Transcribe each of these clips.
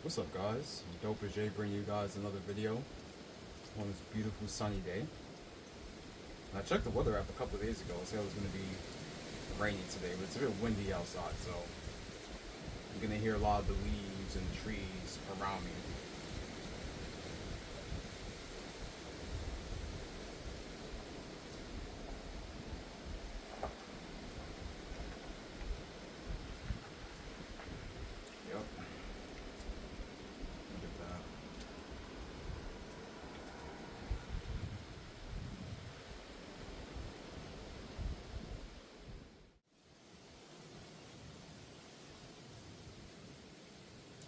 What's up, guys? Dope as Jay bringing you guys another video on this beautiful sunny day. And I checked the weather app a couple of days ago. It said it was going to be rainy today, but it's a bit windy outside, so I'm going to hear a lot of the leaves and the trees around me. Yep. Look at that.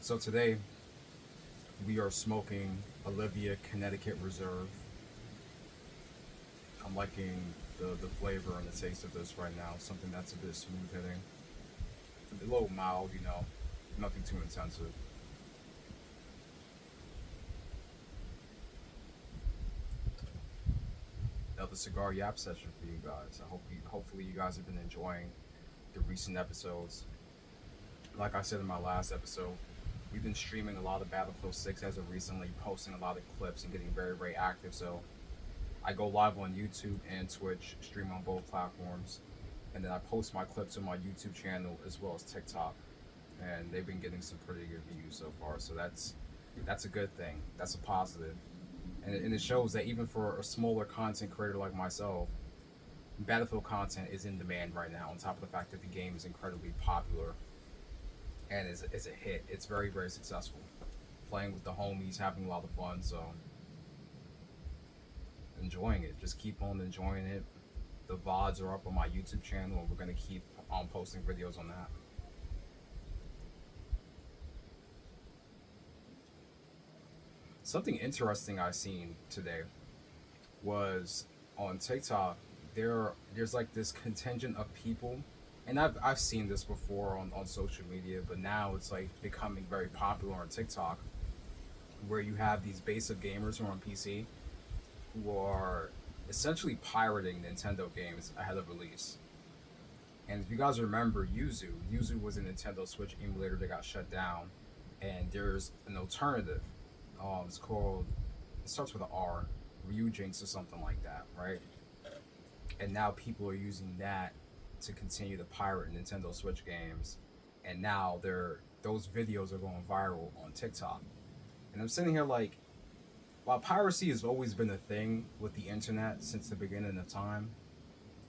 So today we are smoking Olivia Connecticut Reserve. I'm liking the flavor and the taste of this right now. Something that's a bit smooth hitting, a little mild, nothing too intensive. Another cigar yap session for you guys. Hopefully you guys have been enjoying the recent episodes. Like I said in my last episode, we've been streaming a lot of Battlefield 6 as of recently, posting a lot of clips and getting very, very active. So I go live on YouTube and Twitch, stream on both platforms, and then I post my clips on my YouTube channel as well as TikTok. And they've been getting some pretty good views so far. So that's a good thing. That's a positive. And it shows that even for a smaller content creator like myself, Battlefield content is in demand right now, on top of the fact that the game is incredibly popular and is a hit. It's very, very successful. Playing with the homies, having a lot of fun, so enjoying it. Just keep on enjoying it. The VODs are up on my YouTube channel, and we're going to keep on posting videos on that. Something interesting I seen today was on TikTok. There's like this contingent of people, and I've seen this before on social media, but now it's like becoming very popular on TikTok, where you have these basic gamers who are on PC who are essentially pirating Nintendo games ahead of release. And if you guys remember Yuzu was a Nintendo Switch emulator that got shut down, and there's an alternative. It starts with an R, Ryujinx or something like that, right? And now people are using that to continue to pirate Nintendo Switch games, and now those videos are going viral on TikTok. And I'm sitting here like, while piracy has always been a thing with the internet since the beginning of time,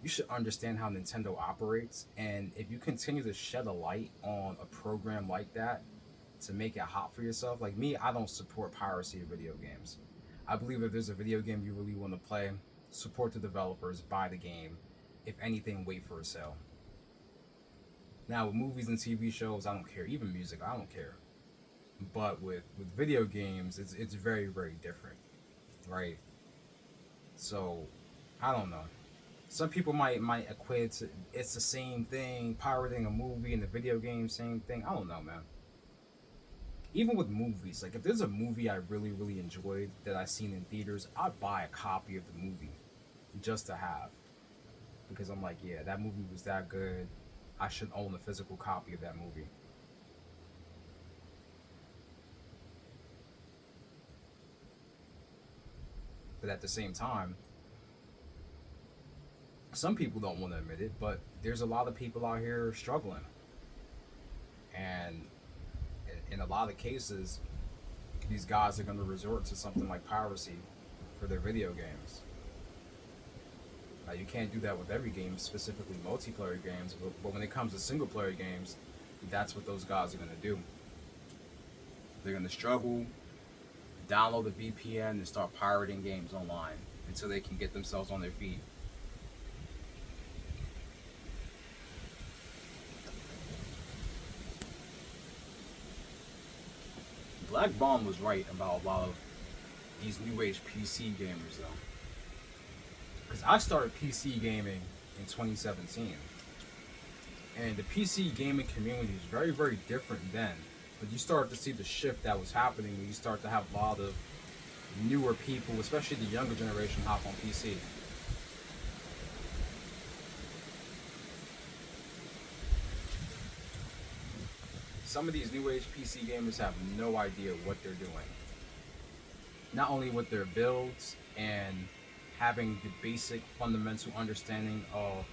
you should understand how Nintendo operates, and if you continue to shed a light on a program like that to make it hot for yourself, like me, I don't support piracy of video games. I believe if there's a video game you really want to play, support the developers, buy the game. If anything, wait for a sale. Now with movies and TV shows, I don't care. Even music, I don't care. But with video games, it's very, very different, right? So I don't know. Some people might equate it to, it's the same thing, pirating a movie and a video game, same thing. I don't know, man. Even with movies, like if there's a movie I really, really enjoyed that I've seen in theaters, I'd buy a copy of the movie just to have. Because I'm like, yeah, that movie was that good. I should own a physical copy of that movie. But at the same time, some people don't want to admit it, but there's a lot of people out here struggling. And in a lot of cases, these guys are going to resort to something like piracy for their video games. Now, you can't do that with every game, specifically multiplayer games, but when it comes to single player games, that's what those guys are going to do. They're going to struggle, download a VPN, and start pirating games online until they can get themselves on their feet. Black Bomb was right about a lot of these new age PC gamers though. Because I started PC gaming in 2017. And the PC gaming community is very, very different then. But you start to see the shift that was happening when you start to have a lot of newer people, especially the younger generation, hop on PC. some of these new age PC gamers have no idea what they're doing. Not only with their builds and having the basic fundamental understanding of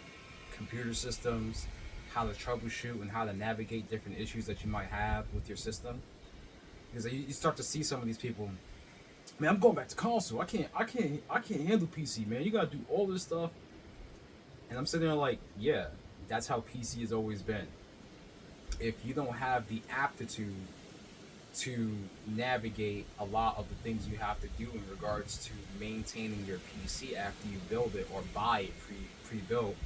computer systems, how to troubleshoot and how to navigate different issues that you might have with your system. Because you start to see some of these people, man, I'm going back to console. I can't handle PC, man. You gotta do all this stuff. And I'm sitting there like, yeah, that's how PC has always been. If you don't have the aptitude to navigate a lot of the things you have to do in regards to maintaining your PC after you build it or buy it pre-built,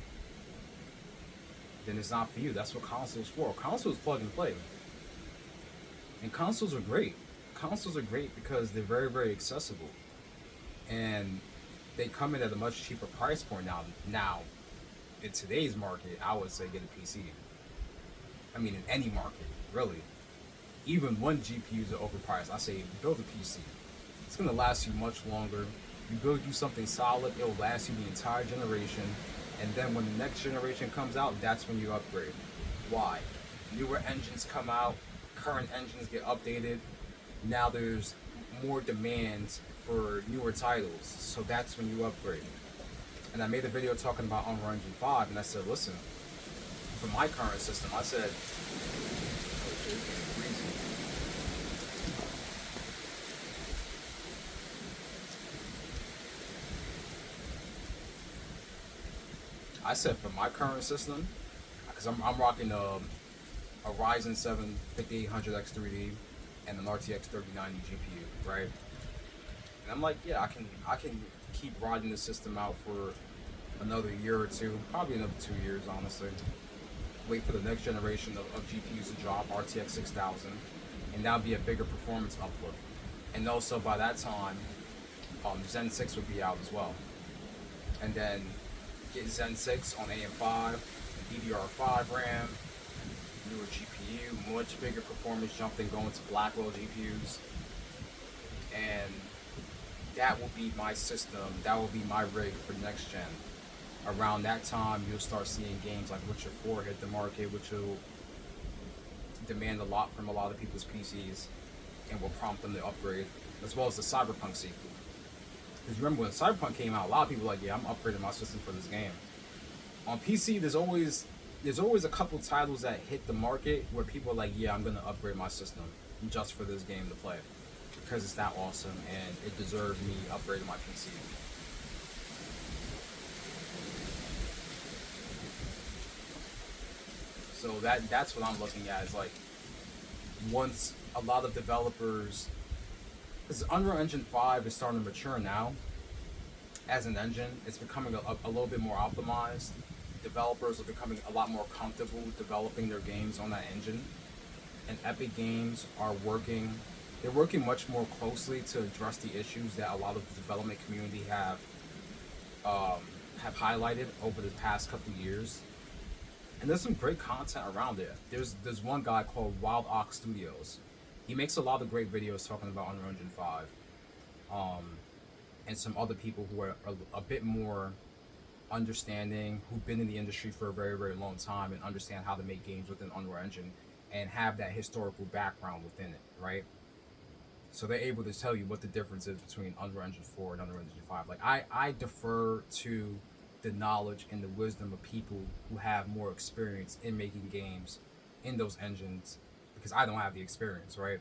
then it's not for you. That's what consoles for. Consoles plug and play. And consoles are great. Consoles are great because they're very, very accessible. And they come in at a much cheaper price point now. In today's market, I would say get a PC. I mean, in any market, really. Even when GPUs are overpriced, I say build a PC. It's going to last you much longer. You build you something solid, it will last you the entire generation. And then when the next generation comes out, that's when you upgrade. Why? Newer engines come out, current engines get updated. Now there's more demands for newer titles, so that's when you upgrade. And I made a video talking about Unreal Engine 5, and I said, listen, for my current system, I said, oh shit, it's getting breezy. I said for my current system, because I'm rocking a Ryzen 7 5800X3D and an RTX 3090 GPU, right? And I'm like, yeah, I can keep riding the system out for another year or two, probably another 2 years, honestly. Wait for the next generation of GPUs to drop, RTX 6000, and that'll be a bigger performance uplift. And also by that time, Zen 6 would be out as well. And then get Zen 6 on AM5, DDR5 RAM, newer GPU, much bigger performance jump than going to Blackwell GPUs. And that will be my system, that will be my rig for next gen. Around that time, you'll start seeing games like Witcher 4 hit the market, which will demand a lot from a lot of people's PCs and will prompt them to upgrade, as well as the Cyberpunk sequel. Because remember when Cyberpunk came out, a lot of people were like, yeah, I'm upgrading my system for this game. On PC, there's always a couple titles that hit the market where people are like, yeah, I'm gonna upgrade my system just for this game to play because it's that awesome and it deserves me upgrading my PC. So that's what I'm looking at, is like, once a lot of developers, because Unreal Engine 5 is starting to mature now as an engine, it's becoming a little bit more optimized. Developers are becoming a lot more comfortable developing their games on that engine, and Epic Games are working much more closely to address the issues that a lot of the development community have highlighted over the past couple years. And there's some great content around it. There's one guy called Wild Ox Studios. He makes a lot of great videos talking about Unreal Engine 5. And some other people who are a bit more understanding, who've been in the industry for a very, very long time and understand how to make games within Unreal Engine and have that historical background within it, right? So they're able to tell you what the difference is between Unreal Engine 4 and Unreal Engine 5. Like, I defer to the knowledge and the wisdom of people who have more experience in making games in those engines, because I don't have the experience, right?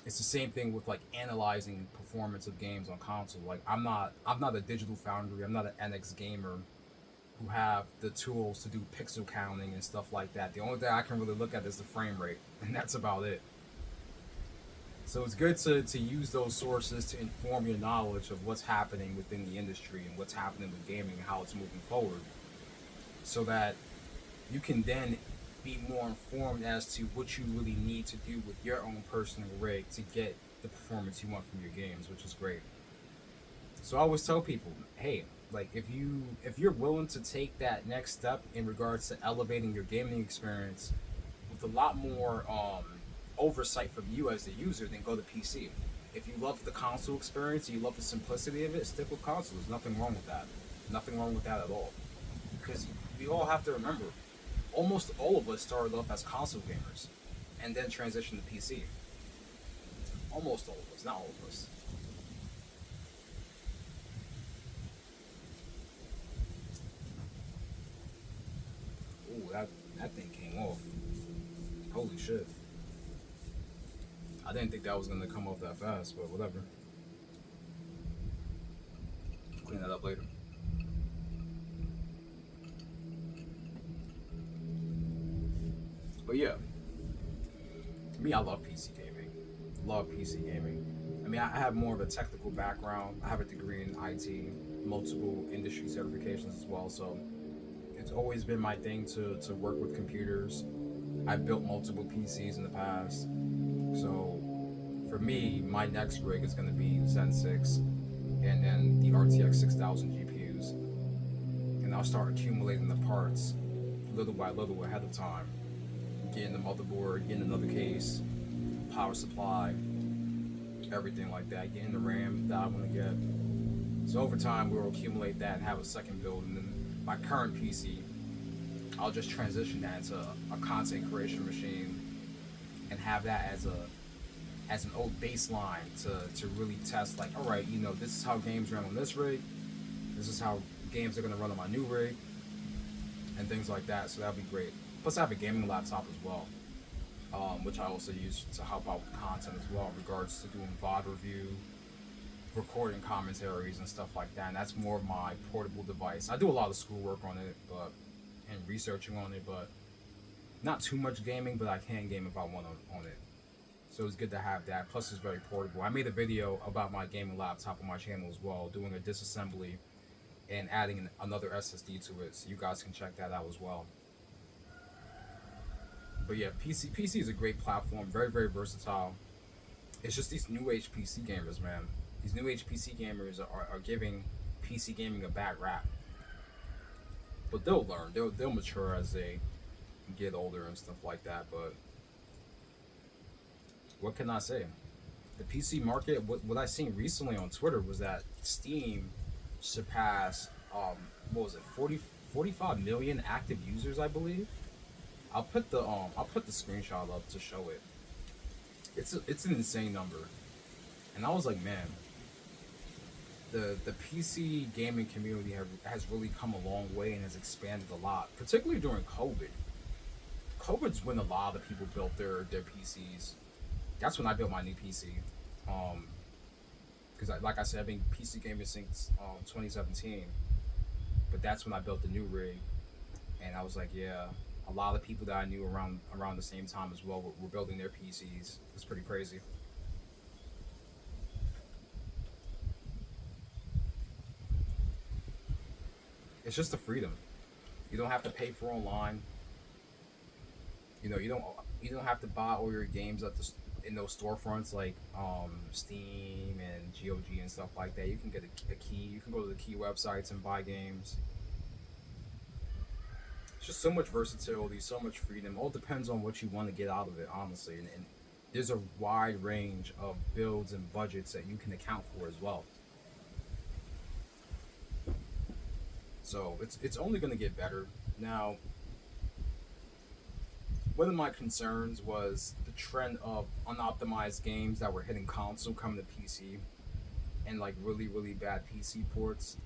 It's the same thing with like analyzing performance of games on console. Like, I'm not a digital foundry, I'm not an NX gamer who have the tools to do pixel counting and stuff like that. The only thing I can really look at is the frame rate, and that's about it. So it's good to use those sources to inform your knowledge of what's happening within the industry and what's happening with gaming and how it's moving forward, so that you can then be more informed as to what you really need to do with your own personal rig to get the performance you want from your games, which is great. So I always tell people, hey, like, if you're willing to take that next step in regards to elevating your gaming experience with a lot more oversight from you as the user, then go to PC. If you love the console experience, you love the simplicity of it, stick with console. There's nothing wrong with that. Nothing wrong with that at all. Because we all have to remember, almost all of us started off as console gamers. and then transition to PC. Almost all of us, not all of us. Ooh, that thing came off. Holy shit! I didn't think that was gonna come off that fast, but whatever. Clean that up later. But yeah, me, I love PC gaming. Love PC gaming. I mean, I have more of a technical background. I have a degree in IT, multiple industry certifications as well. So it's always been my thing to work with computers. I've built multiple PCs in the past. So for me, my next rig is going to be Zen 6 and then the RTX 6000 GPUs. And I'll start accumulating the parts little by little ahead of time. Getting the motherboard, getting another case, power supply, everything like that. Getting the RAM that I want to get. So over time, we'll accumulate that and have a second build. And then my current PC, I'll just transition that into a content creation machine and have that as an old baseline to really test. Like, all right, this is how games run on this rig. This is how games are gonna run on my new rig, and things like that. So that'll be great. Plus, I have a gaming laptop as well, which I also use to help out with content as well, in regards to doing VOD review, recording commentaries and stuff like that. And that's more of my portable device. I do a lot of schoolwork on it, and researching on it, but not too much gaming. But I can game if I want on it. So it's good to have that. Plus, it's very portable. I made a video about my gaming laptop on my channel as well, doing a disassembly and adding another SSD to it. So you guys can check that out as well. But yeah, PC is a great platform, very, very versatile. It's just these new age PC gamers, man. These new age PC gamers are giving PC gaming a bad rap. But they'll learn, they'll mature as they get older and stuff like that. But what can I say? The PC market, what I seen recently on Twitter was that Steam surpassed, what was it, 45 million active users, I believe. I'll put the screenshot up to show it. It's an insane number, and I was like, man, the PC gaming community has really come a long way and has expanded a lot, particularly during COVID. COVID's when a lot of people built their PCs. That's when I built my new PC, because like I said, I've been PC gaming since 2017, but that's when I built the new rig, and I was like, yeah. A lot of people that I knew around the same time as well were building their PCs. It's pretty crazy. It's just the freedom. You don't have to pay for online. You don't have to buy all your games in those storefronts like Steam and GOG and stuff like that. You can get a key. You can go to the key websites and buy games. Just so much versatility, so much freedom. All depends on what you want to get out of it, honestly. And there's a wide range of builds and budgets that you can account for as well. So it's only going to get better. Now, one of my concerns was the trend of unoptimized games that were hitting console coming to PC, and like really, really bad PC ports.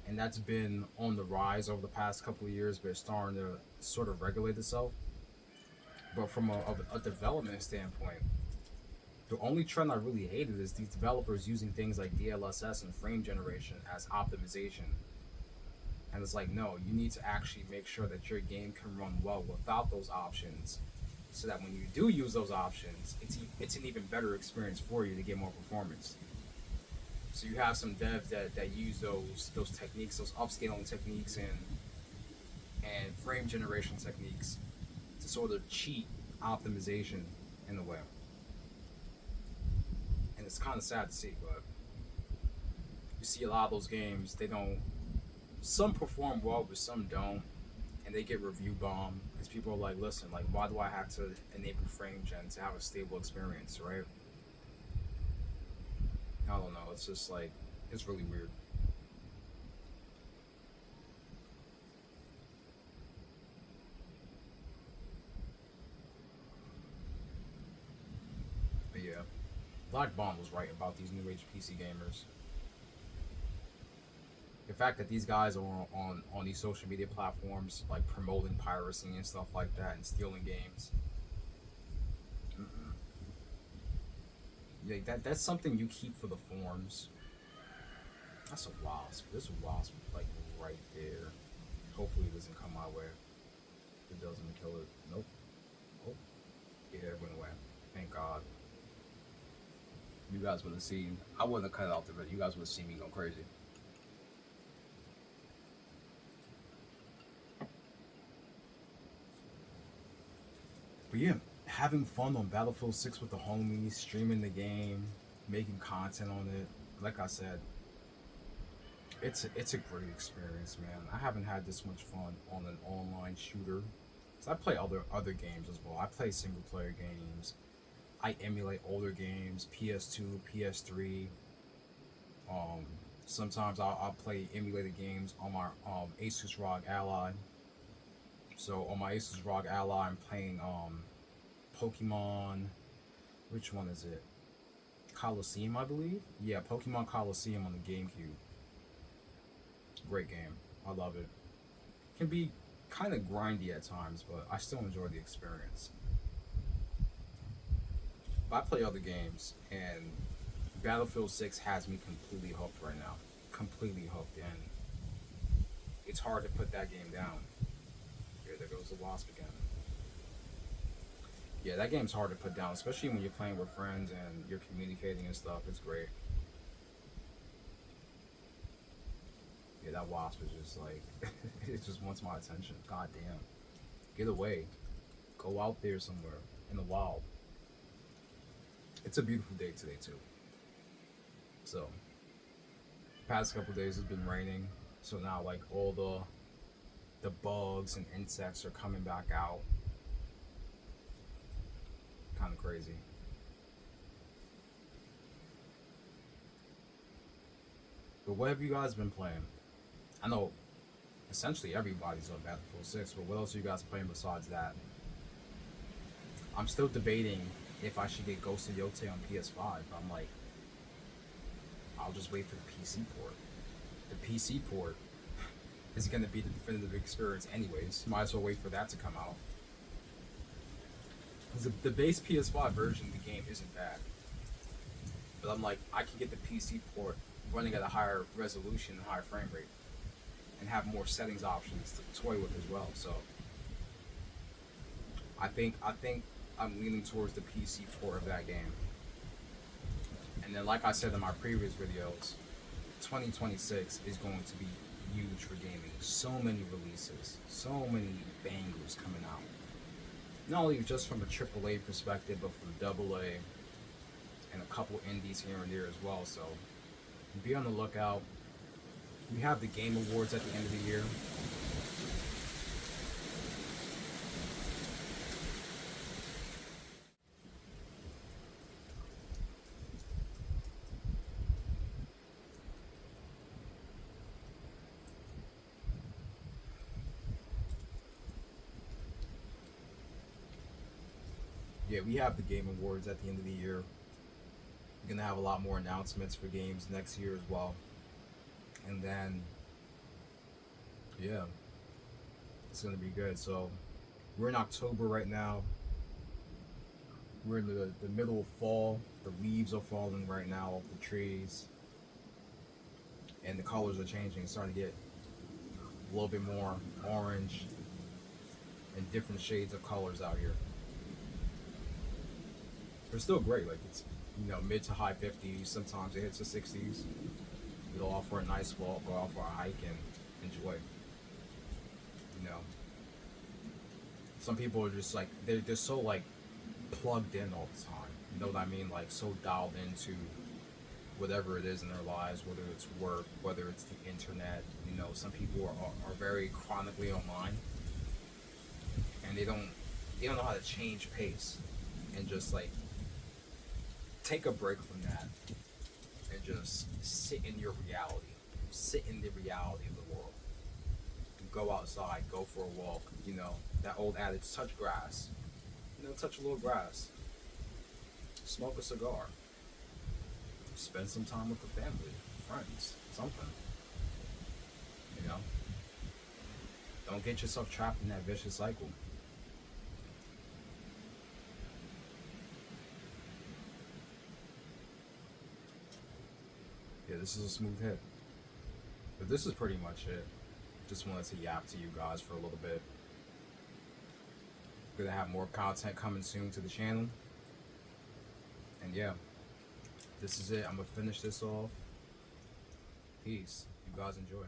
And that's been on the rise over the past couple of years, but it's starting to sort of regulate itself. But from a development standpoint, the only trend I really hated is these developers using things like DLSS and frame generation as optimization. And it's like, no, you need to actually make sure that your game can run well without those options, so that when you do use those options, it's an even better experience for you to get more performance. So you have some devs that use those techniques, those upscaling techniques and frame generation techniques to sort of cheat optimization in a way. And it's kind of sad to see, but you see a lot of those games, some perform well, but some don't, and they get review bombed because people are like, listen, like, why do I have to enable frame gen to have a stable experience, right? I don't know. It's just like, it's really weird. Black Bond was right about these new age PC gamers. The fact that these guys are on these social media platforms like promoting piracy and stuff like that and stealing games. Mm-mm. Yeah, that's something you keep for the forums. That's a wasp. There's a wasp like right there. Hopefully it doesn't come my way. If it doesn't kill it. Nope. Oh. Yeah, it went away. Thank God. You guys would have seen. I wouldn't have cut it out the video. You guys would have seen me go crazy. But yeah, having fun on Battlefield 6 with the homies, streaming the game, making content on it. Like I said, it's a great experience, man. I haven't had this much fun on an online shooter. So I play other games as well. I play single player games. I emulate older games, PS2, PS3. Um, Sometimes I'll play emulated games on my Asus ROG Ally. So on my Asus ROG Ally, I'm playing Pokemon. Which one is it? Coliseum, I believe. Yeah, Pokemon Coliseum on the GameCube. Great game. I love it. Can be kind of grindy at times, but I still enjoy the experience. But I play other games, and Battlefield 6 has me completely hooked right now. Completely hooked, and it's hard to put that game down. Here, there goes the wasp again. Yeah, that game's hard to put down, especially when you're playing with friends and you're communicating and stuff. It's great. Yeah, that wasp is just like, it just wants my attention. God damn. Get away. Go out there somewhere in the wild. It's a beautiful day today, too. So, the past couple days it's been raining, so now like all the bugs and insects are coming back out. Kind of crazy. But what have you guys been playing? I know essentially everybody's on Battlefield 6, but what else are you guys playing besides that? I'm still debating if I should get Ghost of Yotei on PS5, but I'm like, I'll just wait for the PC port. The PC port is going to be the definitive experience anyways. Might as well wait for that to come out. Because the base PS5 version of the game isn't bad. But I'm like, I can get the PC port running at a higher resolution and higher frame rate. And have more settings options to toy with as well. So I think I'm leaning towards the PC port of that game. And then, like I said in my previous videos, 2026 is going to be huge for gaming. So many releases, so many bangers coming out. Not only just from a AAA perspective, but from AA and a couple indies here and there as well. So be on the lookout. We have the Game Awards at the end of the year. Yeah, we have the Game Awards at the end of the year. We're gonna have a lot more announcements for games next year as well. And then, yeah, it's gonna be good. So we're in October right now. We're in the middle of fall. The leaves are falling right now off the trees, and the colors are changing. It's starting to get a little bit more orange and different shades of colors out here. They're still great. Like, it's, mid to high 50s. Sometimes it hits the 60s. Go off for a nice walk, go out for a hike, and enjoy. Some people are just like, they're so like plugged in all the time. You know what I mean? Like, so dialed into whatever it is in their lives, whether it's work, whether it's the internet. Some people are very chronically online, and they don't know how to change pace and just like take a break from that and just sit in your reality. Sit in the reality of the world. Go outside, go for a walk. That old adage, touch grass. Touch a little grass. Smoke a cigar. spend some time with the family, friends, something. You know, don't get yourself trapped in that vicious cycle. Yeah, this is a smooth hit. But this is pretty much it. Just wanted to yap to you guys for a little bit. Gonna have more content coming soon to the channel. And yeah, this is it. I'm gonna finish this off. Peace. You guys enjoy.